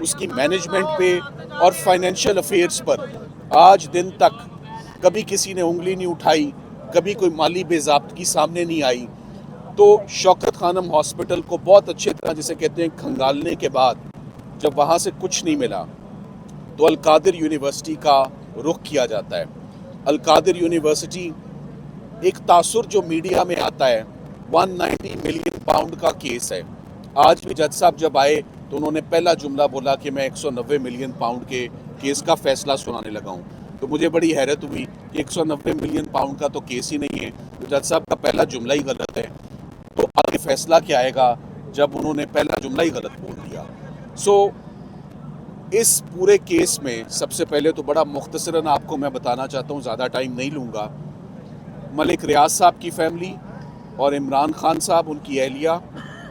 اس کی مینجمنٹ پہ اور فائنینشیل افیئرز پر آج دن تک کبھی کسی نے انگلی نہیں اٹھائی، کبھی کوئی مالی بے ضابطگی سامنے نہیں آئی. تو شوکت خانم ہاسپٹل کو بہت اچھے طرح جسے کہتے ہیں کھنگالنے کے بعد جب وہاں سے کچھ نہیں ملا تو القادر یونیورسٹی کا رخ کیا جاتا ہے. القادر یونیورسٹی ایک تاثر جو میڈیا میں آتا ہے 190 ملین پاؤنڈ کا کیس ہے. آج بھی جج صاحب جب آئے تو انہوں نے پہلا جملہ بولا کہ میں 190 ملین پاؤنڈ کے کیس کا فیصلہ سنانے لگا ہوں. تو مجھے بڑی حیرت ہوئی کہ 190 ملین پاؤنڈ کا تو کیس ہی نہیں ہے، تو جج صاحب کا پہلا جملہ ہی غلط ہے. تو آگے فیصلہ کیا آئے گا جب انہوں نے پہلا جملہ ہی غلط بول دیا. اس پورے کیس میں سب سے پہلے تو بڑا مختصراً آپ کو میں بتانا چاہتا ہوں، زیادہ ٹائم نہیں لوں گا. ملک ریاض صاحب کی فیملی اور عمران خان صاحب، ان کی اہلیہ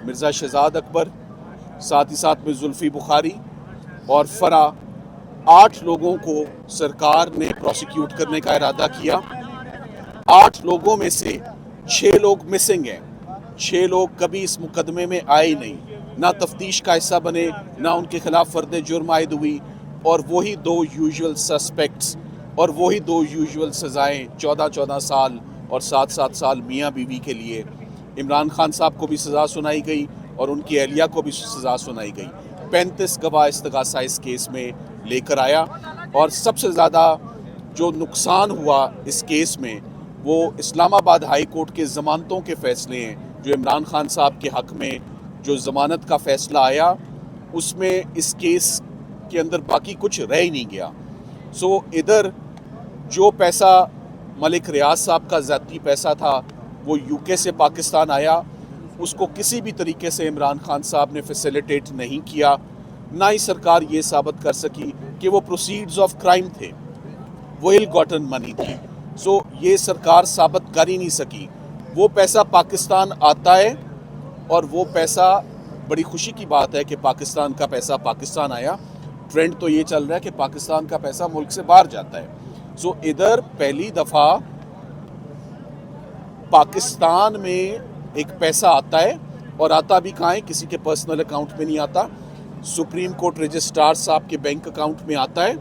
مرزا شہزاد اکبر، ساتھ ہی ساتھ میں زلفی بخاری اور فرا، 8 لوگوں کو سرکار نے پروسیکیوٹ کرنے کا ارادہ کیا. 8 لوگوں میں سے 6 لوگ مسنگ ہیں. 6 لوگ کبھی اس مقدمے میں آئے نہیں، نہ تفتیش کا حصہ بنے، نہ ان کے خلاف فرد جرم عائد ہوئی، اور وہی 2 یوزول سسپیکٹس اور وہی 2 یوزول سزائیں 14 سال اور 7 سال میاں بیوی کے لیے. عمران خان صاحب کو بھی سزا سنائی گئی اور ان کی اہلیہ کو بھی سزا سنائی گئی. 35 گواہ استغاثہ اس کیس میں لے کر آیا، اور سب سے زیادہ جو نقصان ہوا اس کیس میں وہ اسلام آباد ہائی کورٹ کے ضمانتوں کے فیصلے ہیں. جو عمران خان صاحب کے حق میں جو ضمانت کا فیصلہ آیا اس میں اس کیس کے اندر باقی کچھ رہ ہی نہیں گیا. ادھر جو پیسہ ملک ریاض صاحب کا ذاتی پیسہ تھا وہ یو کے سے پاکستان آیا، اس کو کسی بھی طریقے سے عمران خان صاحب نے فیسیلیٹیٹ نہیں کیا. نہ ہی سرکار یہ ثابت کر سکی کہ وہ پروسیڈز آف کرائم تھے، وہ ایل گاٹن منی تھی. یہ سرکار ثابت کر ہی نہیں سکی. وہ پیسہ پاکستان آتا ہے، اور وہ پیسہ، بڑی خوشی کی بات ہے کہ پاکستان کا پیسہ پاکستان آیا. ٹرینڈ تو یہ چل رہا ہے کہ پاکستان کا پیسہ ملک سے باہر جاتا ہے. ادھر پہلی دفعہ پاکستان میں ایک پیسہ آتا ہے، اور آتا بھی کہاں ہے، کسی کے پرسنل اکاؤنٹ میں نہیں آتا. سپریم کورٹ رجسٹرار صاحب کے بینک اکاؤنٹ میں آتا ہے،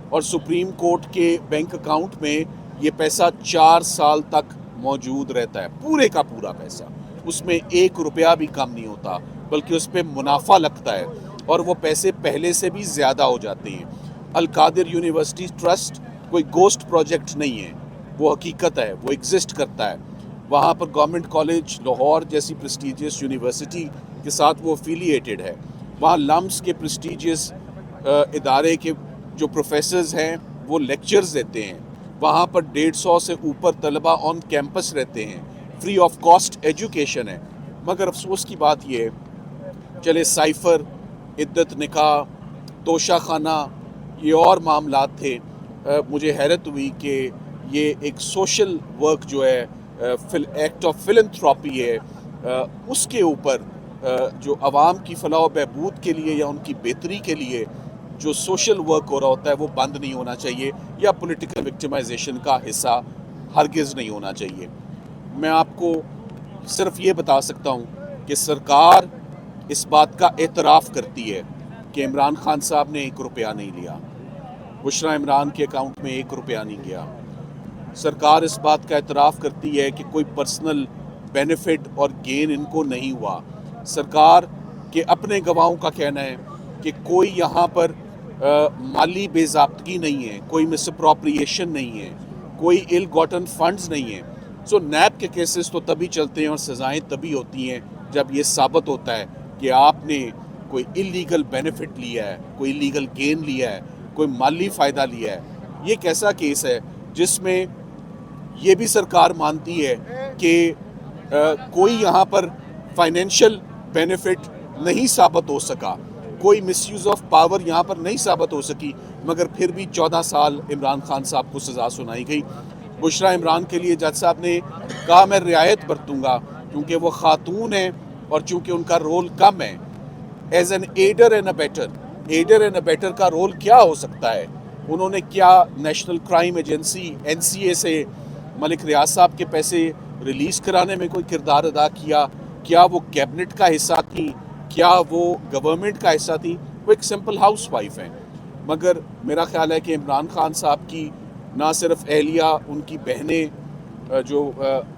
اور سپریم کورٹ کے بینک اکاؤنٹ میں یہ پیسہ 4 سال تک موجود رہتا ہے. پورے کا پورا پیسہ، اس میں 1 روپیہ بھی کم نہیں ہوتا، بلکہ اس پہ منافع لگتا ہے، اور وہ پیسے پہلے سے بھی زیادہ ہو جاتے ہیں. القادر یونیورسٹی ٹرسٹ کوئی گوسٹ پروجیکٹ نہیں ہے، وہ حقیقت ہے، وہ ایگزسٹ کرتا ہے. وہاں پر گورنمنٹ کالج لاہور جیسی پریسٹیجیس یونیورسٹی کے ساتھ وہ افیلیٹڈ ہے. وہاں لمس کے پریسٹیجیس ادارے کے جو پروفیسرز ہیں وہ لیکچرز دیتے ہیں. وہاں پر 150 سے اوپر طلبہ آن کیمپس رہتے ہیں، فری آف کاسٹ ایجوکیشن ہے. مگر افسوس کی بات یہ ہے، چلے سائفر، عدت نکاح، توشہ خانہ، یہ اور معاملات تھے. مجھے حیرت ہوئی کہ یہ ایک سوشل ورک جو ہے، ایکٹ آف فلنتھراپی ہے، اس کے اوپر جو عوام کی فلاح و بہبود کے لیے یا ان کی بہتری کے لیے جو سوشل ورک ہو رہا ہوتا ہے وہ بند نہیں ہونا چاہیے، یا پولیٹیکل وکٹمائزیشن کا حصہ ہرگز نہیں ہونا چاہیے. میں آپ کو صرف یہ بتا سکتا ہوں کہ سرکار اس بات کا اعتراف کرتی ہے کہ عمران خان صاحب نے 1 روپیہ نہیں لیا، بشریٰ عمران کے اکاؤنٹ میں 1 روپیہ نہیں گیا. سرکار اس بات کا اعتراف کرتی ہے کہ کوئی پرسنل بینیفٹ اور گین ان کو نہیں ہوا. سرکار کے اپنے گواہوں کا کہنا ہے کہ کوئی یہاں پر مالی بے ضابطگی نہیں ہے، کوئی مس اپروپریشن نہیں ہے، کوئی ایل گاٹن فنڈز نہیں ہیں. نیب کے کیسز تو تبھی چلتے ہیں اور سزائیں تبھی ہوتی ہیں جب یہ ثابت ہوتا ہے کہ آپ نے کوئی اللیگل بینیفٹ لیا ہے، کوئی اللیگل گین لیا ہے، کوئی مالی فائدہ لیا ہے. یہ ایک ایسا کیس ہے جس میں یہ بھی سرکار مانتی ہے کہ کوئی یہاں پر فائنینشیل بینیفٹ نہیں ثابت ہو سکا، کوئی مس یوز آف پاور یہاں پر نہیں ثابت ہو سکی، مگر پھر بھی 14 سال عمران خان صاحب کو سزا سنائی گئی. بشریٰ عمران کے لیے جج صاحب نے کہا میں رعایت برتوں گا کیونکہ وہ خاتون ہیں اور چونکہ ان کا رول کم ہے. As an adder and a better کا رول کیا ہو سکتا ہے؟ انہوں نے کیا نیشنل کرائم ایجنسی NCA سے ملک ریاض صاحب کے پیسے ریلیز کرانے میں کوئی کردار ادا کیا؟ کیا وہ کیبنٹ کا حصہ تھی؟ کیا وہ گورنمنٹ کا حصہ تھی؟ وہ ایک سمپل ہاؤس وائف ہیں، مگر میرا خیال ہے کہ عمران خان صاحب کی نہ صرف اہلیہ، ان کی بہنیں جو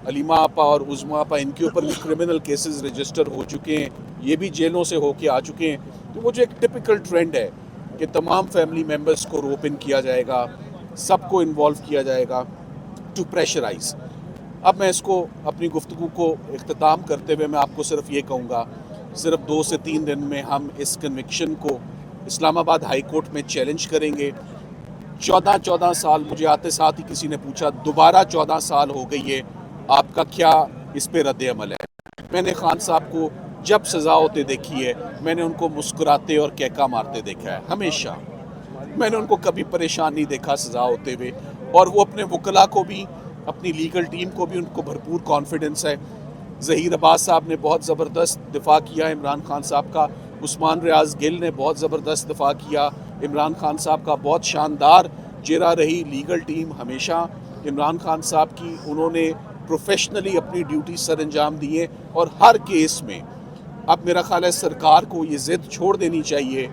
علیمہ آپا اور عظمیٰ آپا، ان کے اوپر بھی کرمنل کیسز رجسٹر ہو چکے ہیں، یہ بھی جیلوں سے ہو کے آ چکے ہیں. تو وہ جو ایک ٹپیکل ٹرینڈ ہے کہ تمام فیملی ممبرس کو روپ ان کیا جائے گا، سب کو انوالو کیا جائے گا ٹو پریشرائز. اب میں اس کو اپنی گفتگو کو اختتام کرتے ہوئے میں آپ کو صرف یہ کہوں گا، صرف 2 سے 3 دن میں ہم اس کنوکشن کو اسلام آباد ہائی کورٹ میں چیلنج کریں گے. 14 سال، مجھے آتے ساتھ ہی کسی نے پوچھا دوبارہ 14 سال ہو گئی ہے، آپ کا کیا اس پہ رد عمل ہے؟ میں نے خان صاحب کو جب سزا ہوتے دیکھی ہے، میں نے ان کو مسکراتے اور کہکا مارتے دیکھا ہے ہمیشہ. میں نے ان کو کبھی پریشان نہیں دیکھا سزا ہوتے ہوئے، اور وہ اپنے وکلاء کو بھی، اپنی لیگل ٹیم کو بھی ان کو بھرپور کانفیڈنس ہے. ظہیر عباس صاحب نے بہت زبردست دفاع کیا عمران خان صاحب کا، عثمان ریاض گل نے بہت زبردست دفاع کیا عمران خان صاحب کا، بہت شاندار چہرہ رہی لیگل ٹیم ہمیشہ عمران خان صاحب کی. انہوں نے پروفیشنلی اپنی ڈیوٹی سر انجام دیے، اور ہر کیس میں اب میرا خیال ہے سرکار کو یہ ضد چھوڑ دینی چاہیے